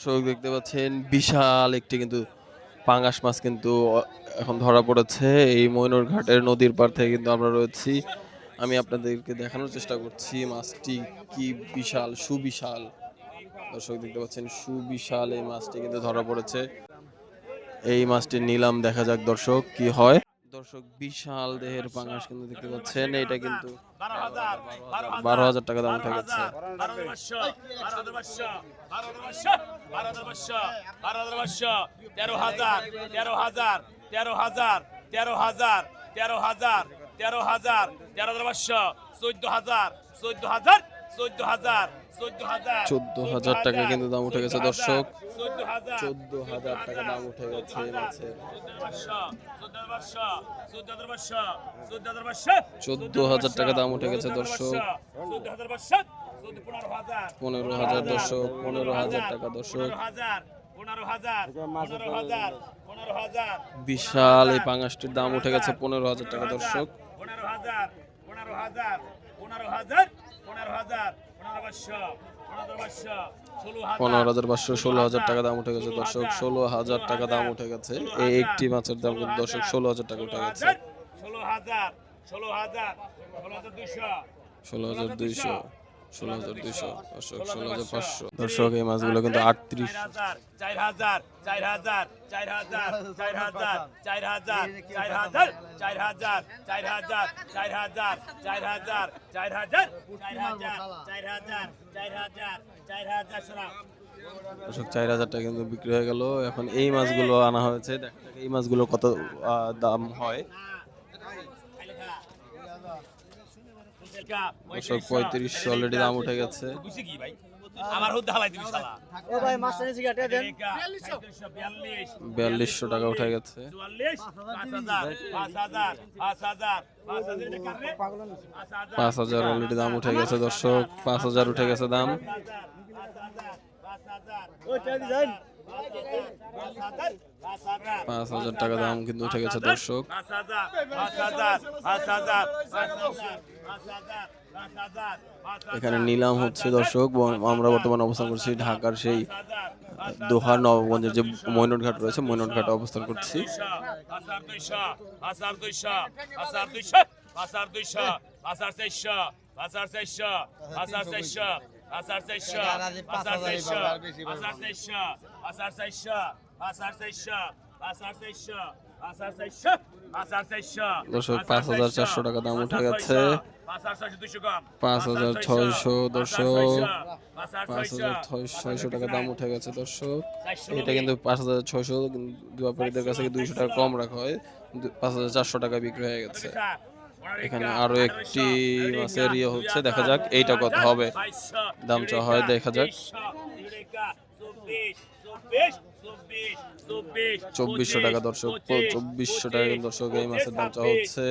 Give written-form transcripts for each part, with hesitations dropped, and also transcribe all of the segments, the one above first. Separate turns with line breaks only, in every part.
দর্শক দেখতে পাচ্ছেন বিশাল একটি কিন্তু পাঙ্গাস মাছ কিন্তু এখন ধরা পড়েছে এই ময়ূরঘাটের নদীর পাড় থেকে কিন্তু আমরা রয়েছি। আমি আপনাদেরকে দেখানোর চেষ্টা করছি মাছটি কি বিশাল সুবিশাল। দর্শক দেখতে পাচ্ছেন সুবিশাল এই মাছটি কিন্তু ধরা পড়েছে। এই মাছটির নিলাম দেখা যাক দর্শক কি হয়। দর্শক বিশাল দেহের পাঙ্গাস কিন্তু দেখতে পাচ্ছেন এটা কিন্তু 12,000 টাকা দাম উঠে গেছে। 14,000 টাকা কিন্তু দাম উঠে গেছে দর্শক। 14,000 টাকা দাম উঠে গেছে এই মাছের। 14,000 টাকা দাম উঠে গেছে দর্শক। 15,000 দর্শক, 15,000 টাকা দর্শক। বিশাল এই পাঙ্গাসটির দাম উঠে গেছে 15,000 টাকা দর্শক। 15,500, 16,000 টাকা দাম উঠে গেছে দর্শক। 16,000 টাকা দাম উঠে গেছে এই একটি মাছের দাম কিন্তু দর্শক 16,000 টাকা উঠে গেছে। 16,200, 16,200 দর্শক, 16,500 দর্শক। এই মাছগুলো কিন্তু 38, 4,000 টাকা কিন্তু বিক্রি হয়ে গেল। এখন এই মাছগুলো আনা হয়েছে, দেখা যাক এই মাছগুলো কত দাম হয়। দর্শক 3500 অলরেডি দাম উঠে গেছে।
আমার হুদ হালাই দিবি শালা ও ভাই মাছ নিয়ে সিগারেট দেন
4200 টাকা উঠে গেছে। 5,000 অলরেডি দাম উঠে গেছে দর্শক। 5,000 উঠে গেছে দাম। 5,000 টাকা দাম কিন্তু উঠে গেছে দর্শক। এখানে নিলাম হচ্ছে দর্শক। আমরা বর্তমানে অবস্থান করছি ঢাকার সেই দোহার নবাবগঞ্জের যে ময়নটঘাট রয়েছে, ময়নটঘাটে অবস্থান করছি। 5,400 টাকা দাম উঠে গেছে। 5,600 দর্শক, 5,600 টাকা দাম উঠে গেছে দর্শক। এটা কিন্তু 5,600 ব্যাপারীদের কাছে 200 টাকা কম রাখা হয়, 5,400 টাকা বিক্রি হয়ে গেছে। এখানে আরো একটি মাছের ইয়ে হচ্ছে, দেখা যাক এইটা কত হবে, দাম চাওয়া হয়, দেখা যাক। 2,400 টাকা দর্শক, 2,400 টাকা দর্শক এই মাছের দাম চাওয়া হচ্ছে।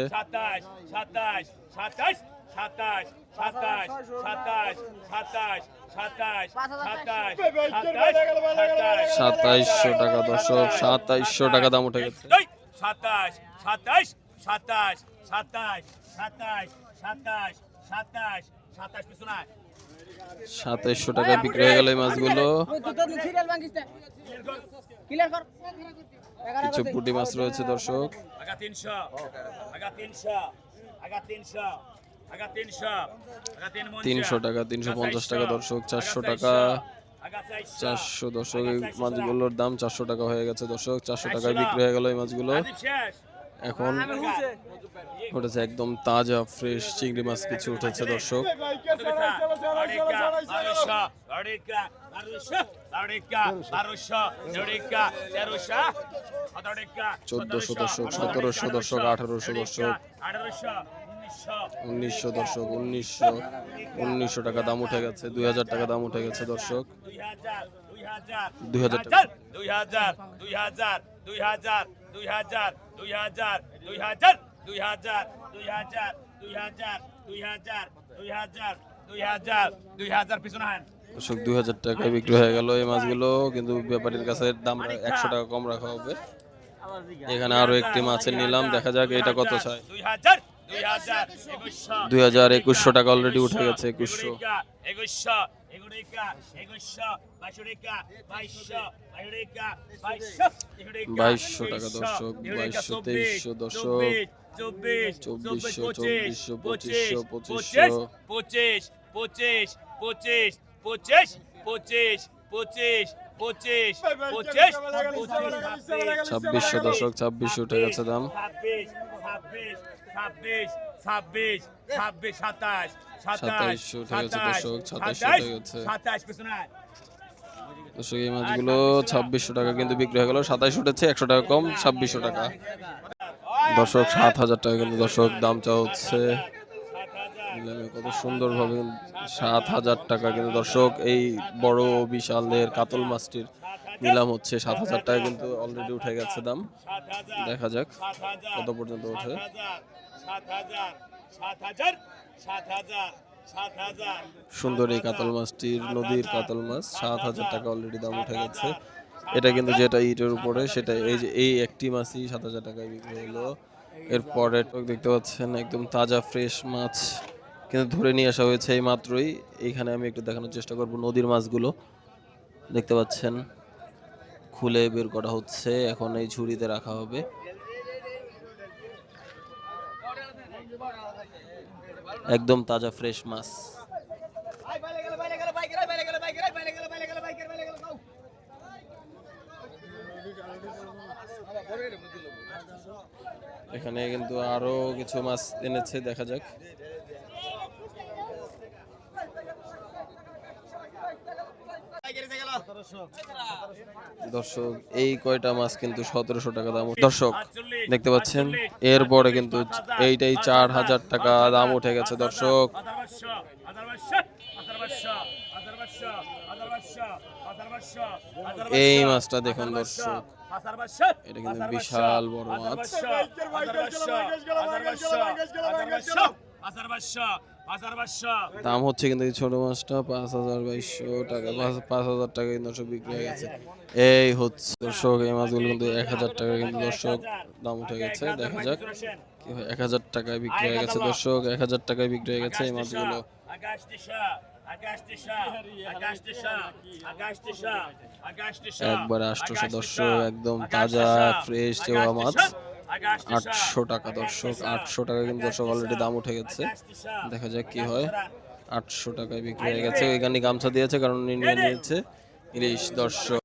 2,700 টাকা দর্শক, 2,700 টাকা দাম উঠে গেছে। 2,700 টাকা বিক্রি হয়ে গেল এই মাছগুলো। কিছু পুঁটি মাছ রয়েছে দর্শক। 300 টাকা, 350 টাকা দর্শক, 400 টাকা, 400 দর্শক। এই মাছগুলোর দাম 400 টাকা হয়ে গেছে দর্শক। 400 টাকায় বিক্রি হয়ে গেল এই মাছগুলো। এখন উঠেছে একদম তাজা ফ্রেশ চিংড়ি মাছ কিছু উঠেছে দর্শক। 1,400 দর্শক, 1,700 দর্শক, 1,800 দর্শক, 1,900 দর্শক, 1,900 টাকা দাম উঠে গেছে। 2,000 টাকা দাম উঠে গেছে দর্শক। 2,000 টাকা, 2,000 টাকায় বিক্রি হয়ে গেল এই মাছগুলো, কিন্তু ব্যাপারীর কাছে দাম 100 টাকা কম রাখা হবে। এখানে আরো একটি মাছের নিলাম, দেখা যাক এটা কত চাই। 2,200 টাকা অলরেডি উঠে গেছে। 2,100
এগুড়িকা 2100 2200
2200 টাকা দর্শক, 2200 2300 দর্শক, 2400 2400 2500 2600 দর্শক, 2600 উঠে গেছে দাম। 2700 উঠে গেছে দর্শক, 2700 উঠে গেছে দর্শক। এই মাছগুলো 2600 টাকা কিন্তু বিক্রি হয়ে গেল, 27 উঠেছে, 100 টাকা কম, 2600 টাকা দর্শক। 7000 টাকা কিন্তু দর্শক দাম চাওয়া হচ্ছে। নিলামে কত সুন্দরভাবে 7000 টাকা কিন্তু দর্শক এই বড় বিশালের কাতল মাছটির নিলাম হচ্ছে 7000 টাকা কিন্তু অলরেডি উঠে গেছে দাম। দেখা যাক কত পর্যন্ত ওঠে। সুন্দর এই কাতল মাছটির, নদীর কাতল মাছ, 7000 টাকা অলরেডি দাম উঠে গেছে। এটা কিন্তু যেটা ইটের উপরে সেটা, এই যে এই একটি মাছই 7000 টাকায় বিক্রি হলো। এরপরে দেখতে পাচ্ছেন একদম তাজা ফ্রেশ মাছ কিন্তু ধরে নিয়ে আসা হয়েছে এই মাত্রই। এইখানে আমি একটু দেখানোর চেষ্টা করব নদীর মাছগুলো। দেখতে পাচ্ছেন খুলে বের করা হচ্ছে, এখন এই ঝুড়িতে রাখা হবে। একদম তাজা ফ্রেশ মাছ। এখানে কিন্তু আরো কিছু মাছ এনেছে, দেখা যাক। দর্শক এই কয়টা মাছ কিন্তু 1700 টাকা দাম। দর্শক দেখতে পাচ্ছেন এরপরে কিন্তু এইটাই 4000 টাকা দাম উঠে গেছে দর্শক। এই মাছটা দেখুন দর্শক, এটা কিন্তু বিশাল বড় মাছ। দাম হচ্ছে কিন্তু এই ছোট মাছটা 5200 টাকা, 5000 টাকা কিন্তু দর্শক বিক্রি হয়ে গেছে। এই হচ্ছে দর্শক এই মাছগুলো কিন্তু 1000 টাকা কিন্তু দর্শক দাম উঠে গেছে। দেখা যাক কি হয়। 1000 টাকায় বিক্রি হয়ে গেছে দর্শক, 1000 টাকায় বিক্রি হয়ে গেছে এই মাছগুলো। একবারে 800 দর্শক, একদম তাজা ফ্রেশ চেওয়া মাছ 800 টাকা দর্শক। 800 টাকা কিন্তু দর্শক অলরেডি দাম উঠে গেছে। দেখা যাক কি হয়। 800 টাকায় বিক্রি হয়ে গেছে। এখানে গামছা দিয়েছে কারণ নিয়ে নিয়েছে ইলিশ দর্শক।